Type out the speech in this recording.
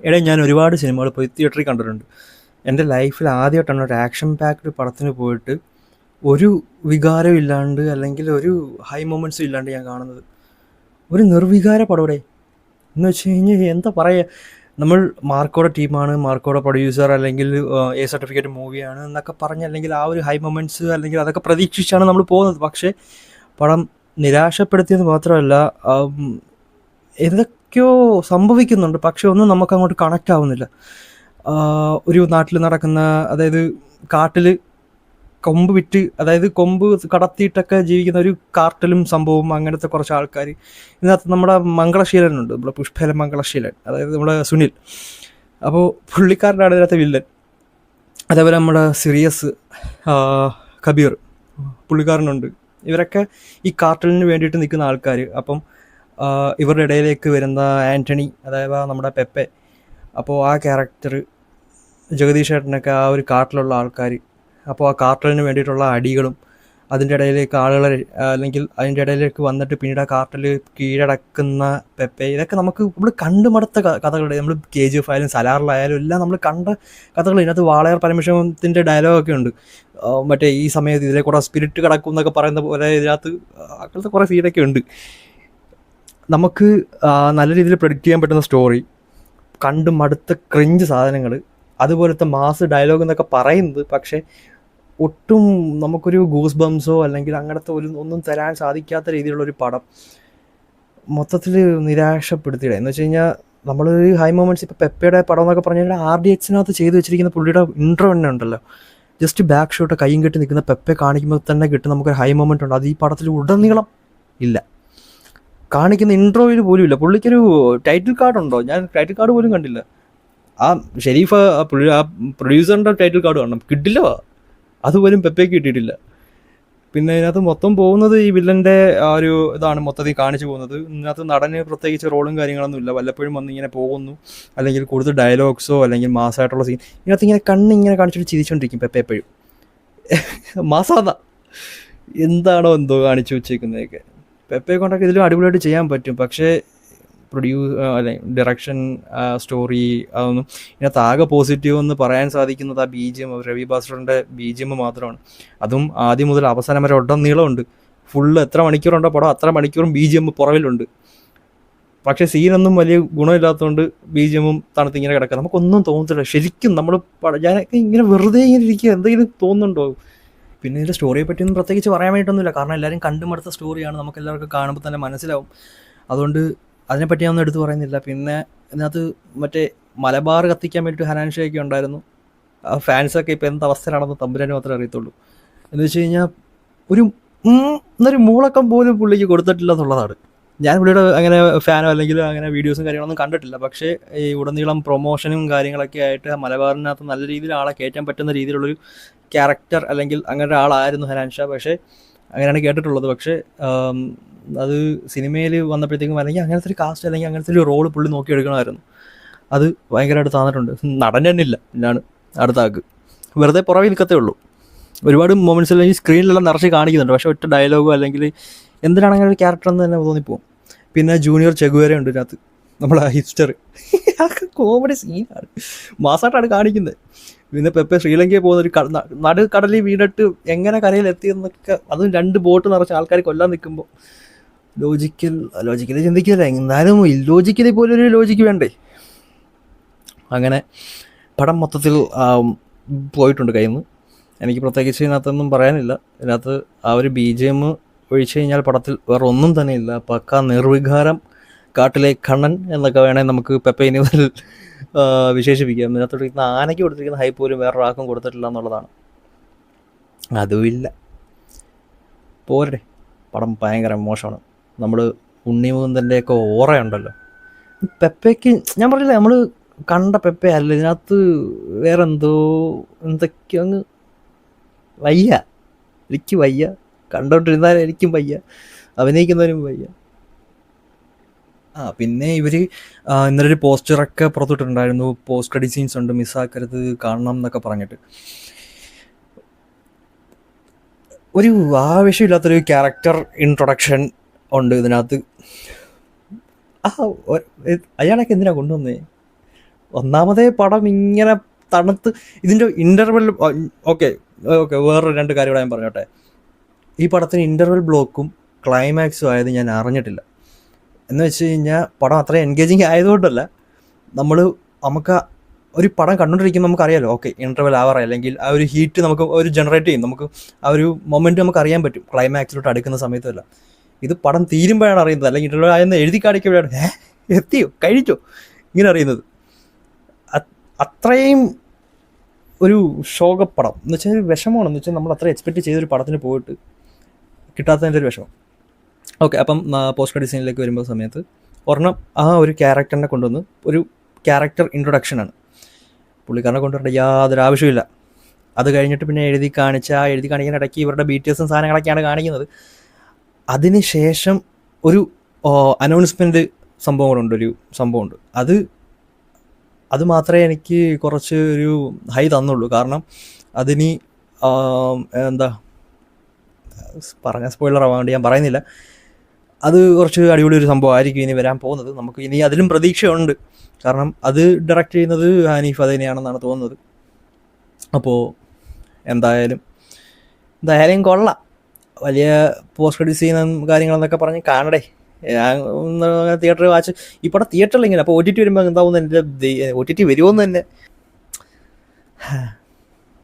എടേ ഞാൻ ഒരുപാട് സിനിമകൾ പോയി തിയേറ്ററിൽ കണ്ടിട്ടുണ്ട്. എൻ്റെ ലൈഫിൽ ആദ്യമായിട്ടാണ് ഒരു ആക്ഷൻ പാക്ഡ് പടത്തിന് പോയിട്ട് ഒരു വികാരം ഇല്ലാണ്ട് അല്ലെങ്കിൽ ഒരു ഹൈ മൊമെൻറ്റ്സും ഇല്ലാണ്ട് ഞാൻ കാണുന്നത്. ഒരു നിർവികാര പടവിടെ എന്ന് വെച്ച് കഴിഞ്ഞാൽ എന്താ പറയുക, നമ്മൾ മാർക്കോടെ ടീമാണ്, മാർക്കോടെ പ്രൊഡ്യൂസർ, അല്ലെങ്കിൽ എ സർട്ടിഫിക്കറ്റ് മൂവിയാണ് എന്നൊക്കെ പറഞ്ഞ്, അല്ലെങ്കിൽ ആ ഒരു ഹൈ മൊമെൻറ്റ്സ് അല്ലെങ്കിൽ അതൊക്കെ പ്രതീക്ഷിച്ചാണ് നമ്മൾ പോകുന്നത്. പക്ഷേ പടം നിരാശപ്പെടുത്തിയത് മാത്രമല്ല, എന്തൊക്കെയോ സംഭവിക്കുന്നുണ്ട്, പക്ഷെ ഒന്നും നമുക്ക് അങ്ങോട്ട് കണക്റ്റ് ആവുന്നില്ല. ഒരു നാട്ടിൽ നടക്കുന്ന, അതായത് കാട്ടിൽ കൊമ്പ് വിറ്റ്, അതായത് കൊമ്പ് കടത്തിയിട്ടൊക്കെ ജീവിക്കുന്ന ഒരു കാർട്ടലും സംഭവവും, അങ്ങനത്തെ കുറച്ച് ആൾക്കാർ ഇതിനകത്ത്. നമ്മുടെ മംഗളശീലനുണ്ട്, നമ്മുടെ പുഷ്പല മംഗളശീലൻ, അതായത് നമ്മുടെ സുനിൽ. അപ്പോൾ പുള്ളിക്കാരനാണ് ഇതിനകത്ത് വില്ലൻ. അതേപോലെ നമ്മുടെ സിറിയസ് കബീർ, പുള്ളിക്കാരനുണ്ട്. ഇവരൊക്കെ ഈ കാർട്ടലിന് വേണ്ടിയിട്ട് നിൽക്കുന്ന ആൾക്കാർ. അപ്പം ഇവരുടെ ഇടയിലേക്ക് വരുന്ന ആൻ്റണി, അതായത് നമ്മുടെ പെപ്പെ, അപ്പോൾ ആ ക്യാരക്ടർ, ജഗദീഷ് ഏട്ടനൊക്കെ ആ ഒരു കാട്ടിലുള്ള ആൾക്കാർ. അപ്പോൾ ആ കാർട്ടലിന് വേണ്ടിയിട്ടുള്ള അടികളും, അതിൻ്റെ ഇടയിലേക്ക് ആളുകളെ, അല്ലെങ്കിൽ അതിൻ്റെ ഇടയിലേക്ക് വന്നിട്ട് പിന്നീട് ആ കാർട്ടൽ കീഴടക്കുന്ന പെപ്പെ, ഇതൊക്കെ നമുക്ക് നമ്മൾ കണ്ടു മടുത്ത കഥകളുടെ. നമ്മൾ KGF ആയാലും സലാറിലായാലും എല്ലാം നമ്മൾ കണ്ട കഥകൾ. ഇതിനകത്ത് വാളയാർ പരമേശ്വരത്തിൻ്റെ ഡയലോഗൊക്കെ ഉണ്ട്. മറ്റേ ഈ സമയത്ത് ഇതിലെ കൂടെ സ്പിരിറ്റ് കിടക്കും എന്നൊക്കെ പറയുന്ന പോലെ ഇതിനകത്ത് അങ്ങനത്തെ കുറേ സീനൊക്കെ ഉണ്ട്. നമുക്ക് നല്ല രീതിയിൽ പ്രെഡിക്റ്റ് ചെയ്യാൻ പറ്റുന്ന സ്റ്റോറി, കണ്ട് മടുത്ത ക്രിഞ്ച് സാധനങ്ങൾ, അതുപോലത്തെ മാസ് ഡയലോഗ് എന്നൊക്കെ പറയുന്നത്. പക്ഷേ ഒട്ടും നമുക്കൊരു ഗൂസ് ബംസോ അല്ലെങ്കിൽ അങ്ങനത്തെ ഒന്നും തരാൻ സാധിക്കാത്ത രീതിയിലുള്ളൊരു പടം. മൊത്തത്തിൽ നിരാശപ്പെടുത്തിയിട എന്ന് വെച്ച് കഴിഞ്ഞാൽ, നമ്മളൊരു ഹൈ മൊമെൻറ്റ്സ്, ഇപ്പോൾ പെപ്പയുടെ പടം എന്നൊക്കെ പറഞ്ഞു കഴിഞ്ഞാൽ RDXനകത്ത് ചെയ്ത് വെച്ചിരിക്കുന്ന പുള്ളിയുടെ ഇൻട്രോ തന്നെ ഉണ്ടല്ലോ, ജസ്റ്റ് ബാക്ക് ഷോട്ട് കയ്യും കെട്ടി നിൽക്കുന്ന പെപ്പെ കാണിക്കുമ്പോൾ തന്നെ കിട്ടും നമുക്കൊരു ഹൈ മൊമെൻ്റ് ഉണ്ട്. അത് ഈ പടത്തിൽ ഉടനീളം ഇല്ല, കാണിക്കുന്ന ഇൻട്രോയിൽ പോലും ഇല്ല. പുള്ളിക്കൊരു ടൈറ്റിൽ കാർഡ് ഉണ്ടോ? ഞാൻ ടൈറ്റിൽ കാർഡ് പോലും കണ്ടില്ല. ആ ഷെരീഫ്, ആ പ്രൊഡ്യൂസറിൻ്റെ ടൈറ്റിൽ കാർഡ് കാണണം, കിട്ടില്ല. അതുപോലും പെപ്പയ്ക്ക് കിട്ടിയിട്ടില്ല. പിന്നെ ഇതിനകത്ത് മൊത്തം പോകുന്നത് ഈ വില്ലൻ്റെ ആ ഒരു ഇതാണ് മൊത്തത്തിൽ കാണിച്ചു പോകുന്നത്. ഇതിനകത്ത് നടന് പ്രത്യേകിച്ച് റോളും കാര്യങ്ങളൊന്നും ഇല്ല. വല്ലപ്പോഴും വന്ന് ഇങ്ങനെ പോകുന്നു, അല്ലെങ്കിൽ കൂടുതൽ ഡയലോഗ്സോ അല്ലെങ്കിൽ മാസമായിട്ടുള്ള സീൻ. ഇതിനകത്ത് ഇങ്ങനെ കണ്ണിങ്ങനെ കാണിച്ചിട്ട് ചിരിച്ചുകൊണ്ടിരിക്കും പെപ്പ എപ്പോഴും. മാസാന്നാ എന്താണോ എന്തോ കാണിച്ചു വെച്ചേക്കുന്നതൊക്കെ. പെപ്പയെ കൊണ്ടൊക്കെ ഇതിലും അടിപൊളിയായിട്ട് ചെയ്യാൻ പറ്റും. പക്ഷേ അല്ലെ ഡയറക്ഷൻ, സ്റ്റോറി, അതൊന്നും ഇതിനകത്ത് ആകെ പോസിറ്റീവ് എന്ന് പറയാൻ സാധിക്കുന്നത് ആ BGM, രവി ബാസ്റ്ററിൻ്റെ BGM മാത്രമാണ്. അതും ആദ്യം മുതൽ അവസാനം വരെ നീളമുണ്ട്. ഫുള്ള് എത്ര മണിക്കൂറുണ്ടോ പടം, അത്ര മണിക്കൂറും BGM പുറകിലുണ്ട്. പക്ഷേ സീനൊന്നും വലിയ ഗുണമില്ലാത്തതുകൊണ്ട് BGM തണുത്തിങ്ങനെ കിടക്കുക, നമുക്കൊന്നും തോന്നത്തില്ല ശരിക്കും. നമ്മൾ ഞാനൊക്കെ ഇങ്ങനെ വെറുതെ ഇങ്ങനെ ഇരിക്കുക, എന്തെങ്കിലും തോന്നുന്നുണ്ടോ? പിന്നെ ഇതിൻ്റെ സ്റ്റോറിയെ പറ്റിയൊന്നും പ്രത്യേകിച്ച് പറയാൻ വേണ്ടിയിട്ടൊന്നുമില്ല, കാരണം എല്ലാവരും കണ്ടുമടുത്ത സ്റ്റോറിയാണ്, നമുക്ക് എല്ലാവർക്കും കാണുമ്പോൾ തന്നെ മനസ്സിലാവും. അതുകൊണ്ട് അതിനെപ്പറ്റി ഞാനൊന്നും എടുത്ത് പറയുന്നില്ല. പിന്നെ ഇതിനകത്ത് മറ്റേ മലബാർ കത്തിക്കാൻ വേണ്ടിയിട്ട് ഹനാൻഷയൊക്കെ ഉണ്ടായിരുന്നു. ആ ഫാൻസൊക്കെ ഇപ്പോൾ എന്ത് അവസ്ഥയിലാണെന്ന് തമ്പുരാന് മാത്രമേ അറിയത്തുള്ളൂ. എന്ന് വെച്ച് കഴിഞ്ഞാൽ ഒരു എന്നൊരു മൂളക്കം പോലും പുള്ളിക്ക് കൊടുത്തിട്ടില്ല എന്നുള്ളതാണ്. ഞാൻ പുള്ളിയുടെ അങ്ങനെ ഫാനോ അല്ലെങ്കിൽ അങ്ങനെ വീഡിയോസും കാര്യങ്ങളൊന്നും കണ്ടിട്ടില്ല. പക്ഷേ ഈ ഉടനീളം പ്രൊമോഷനും കാര്യങ്ങളൊക്കെ ആയിട്ട് മലബാറിനകത്ത് നല്ല രീതിയിൽ ആളെ കയറ്റാൻ പറ്റുന്ന രീതിയിലുള്ളൊരു ക്യാരക്ടർ അല്ലെങ്കിൽ അങ്ങനെ ഒരാളായിരുന്നു ഹനാൻഷ. പക്ഷേ അങ്ങനെയാണ് കേട്ടിട്ടുള്ളത്. പക്ഷേ അത് സിനിമയിൽ വന്നപ്പോഴത്തേക്കും, അല്ലെങ്കിൽ അങ്ങനത്തെ ഒരു കാസ്റ്റ് അല്ലെങ്കിൽ അങ്ങനത്തെ ഒരു റോള് പുള്ളി നോക്കിയെടുക്കണമായിരുന്നു. അത് ഭയങ്കരമായിട്ട് താന്നിട്ടുണ്ട്. നടൻ തന്നെ ഇല്ല, എന്നാണ് അടുത്ത ആൾക്ക്. വെറുതെ പുറകെ നിൽക്കത്തേ ഉള്ളൂ. ഒരുപാട് മൊമെൻറ്റ്സ് അല്ലെങ്കിൽ സ്ക്രീനിലെല്ലാം നിറച്ച് കാണിക്കുന്നുണ്ട്, പക്ഷേ ഒറ്റ ഡയലോഗോ അല്ലെങ്കിൽ എന്തിനാണ് അങ്ങനെ ഒരു ക്യാരക്ടർ എന്ന് തന്നെ തോന്നിപ്പോവും. പിന്നെ ജൂനിയർ ചെഗുവേര ഉണ്ട് ഇതിനകത്ത്, നമ്മളെ ഹിപ്സ്റ്റർ. കോമഡി സീനാണ്, മാസമായിട്ടാണ് കാണിക്കുന്നത്. പിന്നെ പെപ്പെ ശ്രീലങ്കയിൽ പോകുന്ന ഒരു നടുക്കടലിൽ വീണിട്ട് എങ്ങനെ കരയിലെത്തിയെന്നൊക്കെ, അതും 2 ബോട്ട് നിറച്ച് ആൾക്കാർ കൊല്ലാൻ നിൽക്കുമ്പോൾ ലോജിക്കലി ചിന്തിക്കില്ല. എന്നാലും ഇല്ലോജിക്കലി പോലും ഒരു ലോജിക്ക് വേണ്ടേ? അങ്ങനെ പടം മൊത്തത്തിൽ പോയിട്ടുണ്ട് കയ്യിൽ നിന്ന്. എനിക്ക് പ്രത്യേകിച്ച് ഇതിനകത്തൊന്നും പറയാനില്ല. ഇതിനകത്ത് ആ ഒരു BGM ഒഴിച്ചു കഴിഞ്ഞാൽ പടത്തിൽ വേറെ ഒന്നും തന്നെ ഇല്ല. പക്ക നിർവികാരം, കാട്ടിലെ കണ്ണൻ എന്നൊക്കെ വേണമെങ്കിൽ നമുക്ക് പെപ്പയിനി മുതൽ വിശേഷിപ്പിക്കാം. ഇതിനകത്തോട്ടിരിക്കുന്ന ആനയ്ക്ക് കൊടുത്തിരിക്കുന്ന ഹൈപ്പ് പോലും വേറൊരാൾക്കും കൊടുത്തിട്ടില്ല എന്നുള്ളതാണ്. അതുമില്ല, പോരട്ടെ. പടം ഭയങ്കര മോശമാണ്. നമ്മൾ ഉണ്ണിമുകുന്ദൻ്റെയൊക്കെ ഓറയുണ്ടല്ലോ പെപ്പയ്ക്ക്. ഞാൻ പറഞ്ഞില്ല, നമ്മൾ കണ്ട പെപ്പ അല്ല ഇതിനകത്ത്, വേറെ എന്തൊക്കെയോ അങ്ങ് വയ്യ. എനിക്ക് വയ്യ, കണ്ടോണ്ടിരുന്നാലും എനിക്കും വയ്യ, അഭിനയിക്കുന്നവരും വയ്യ. പിന്നെ ഇവർ ഇന്നലെ ഒരു പോസ്റ്ററൊക്കെ പുറത്തിട്ടുണ്ടായിരുന്നു, പോസ്റ്റ് ക്രെഡിറ്റ് സീൻസ് ഉണ്ട്, മിസ്സാക്കരുത്, കാണണം എന്നൊക്കെ പറഞ്ഞിട്ട്. ഒരു ആവശ്യമില്ലാത്തൊരു ക്യാരക്ടർ ഇൻട്രൊഡക്ഷൻ ഉണ്ട് ഇതിനകത്ത്. അയാളൊക്കെ എന്തിനാ കൊണ്ടുവന്നേ? ഒന്നാമതേ പടം ഇങ്ങനെ തണുത്ത് ഇതിൻ്റെ ഇൻ്റർവെൽ. ഓക്കെ ഓക്കെ, വേറൊരു 2 കാര്യം കൂടെ ഞാൻ പറഞ്ഞോട്ടെ. ഈ പടത്തിന് ഇൻ്റർവെൽ ബ്ലോക്കും ക്ലൈമാക്സും ആയത് ഞാൻ അറിഞ്ഞിട്ടില്ല. എന്ന് വെച്ച് കഴിഞ്ഞാൽ പടം അത്രയും എൻഗേജിങ് ആയതുകൊണ്ടല്ല, നമുക്ക് ഒരു പടം കണ്ടുകൊണ്ടിരിക്കുമ്പോൾ നമുക്കറിയാലോ, ഓക്കെ ഇൻ്റർവെൽ ആവാറായി, അല്ലെങ്കിൽ ആ ഒരു ഹീറ്റ് നമുക്ക് ഒരു ജനറേറ്റ് ചെയ്യും, നമുക്ക് ആ ഒരു മൊമെൻറ്റ് നമുക്ക് അറിയാൻ പറ്റും ക്ലൈമാക്സിലോട്ട് അടുക്കുന്ന സമയത്തല്ല. ഇത് പടം തീരുമ്പോഴാണ് അറിയുന്നത്, അല്ലെങ്കിൽ ഇൻ്റർവെൽ ആയെന്ന് എഴുതി കാണിക്കുമ്പോഴാണ് എത്തിയോ കഴിഞ്ഞോ ഇങ്ങനെ അറിയുന്നത്. അത്രയും ഒരു ശോകപ്പടം എന്ന് വെച്ചാൽ ഒരു വിഷമമാണെന്ന് വെച്ചാൽ നമ്മൾ അത്ര എക്സ്പെക്റ്റ് ചെയ്തൊരു പടത്തിന് പോയിട്ട് കിട്ടാത്തതിൻ്റെ ഒരു വിഷമം. ഓക്കെ, അപ്പം പോസ്റ്റ് ക്രെഡിറ്റ് സീനിലേക്ക് വരുമ്പോൾ സമയത്ത് ഒരെണ്ണം ആ ഒരു ക്യാരക്ടറിനെ കൊണ്ടുവന്ന് ഒരു ക്യാരക്ടർ ഇൻട്രൊഡക്ഷനാണ്. പുള്ളിക്കാരനെ കൊണ്ടുവരേണ്ട യാതൊരു ആവശ്യമില്ല. അത് കഴിഞ്ഞിട്ട് പിന്നെ എഴുതി കാണിക്കാൻ ഇടയ്ക്ക് ഇവരുടെ BTS സാധനങ്ങളൊക്കെയാണ് കാണിക്കുന്നത്. അതിന് ശേഷം ഒരു അനൗൺസ്മെൻറ്റ് ഒരു സംഭവമുണ്ട്. അത് മാത്രമേ എനിക്ക് കുറച്ച് ഒരു ഹൈ തന്നുള്ളൂ. കാരണം അതിന് എന്താ പറഞ്ഞ സ്പോയിലർ ആവാൻ വേണ്ടി ഞാൻ പറയുന്നില്ല. അത് കുറച്ച് അടിപൊളി ഒരു സംഭവമായിരിക്കും ഇനി വരാൻ പോകുന്നത്. നമുക്ക് ഇനി അതിലും പ്രതീക്ഷയുണ്ട്. കാരണം അത് ഡയറക്റ്റ് ചെയ്യുന്നത് ഹനീഫ് അദീനിയാണെന്നാണ് തോന്നുന്നത്. അപ്പോൾ എന്തായാലും കൊള്ളാം. വലിയ പോസ്റ്റ് ക്രെഡിറ്റ് സീനും കാര്യങ്ങളെന്നൊക്കെ പറഞ്ഞ് കാണടേ. ഞാൻ തിയേറ്ററിൽ വാച്ച് ഈ പടം തിയേറ്ററിൽ ഇങ്ങനെ, അപ്പോൾ OTT വരുമ്പോൾ എന്താവുന്ന എൻ്റെ OTT വരുമോയെന്ന് തന്നെ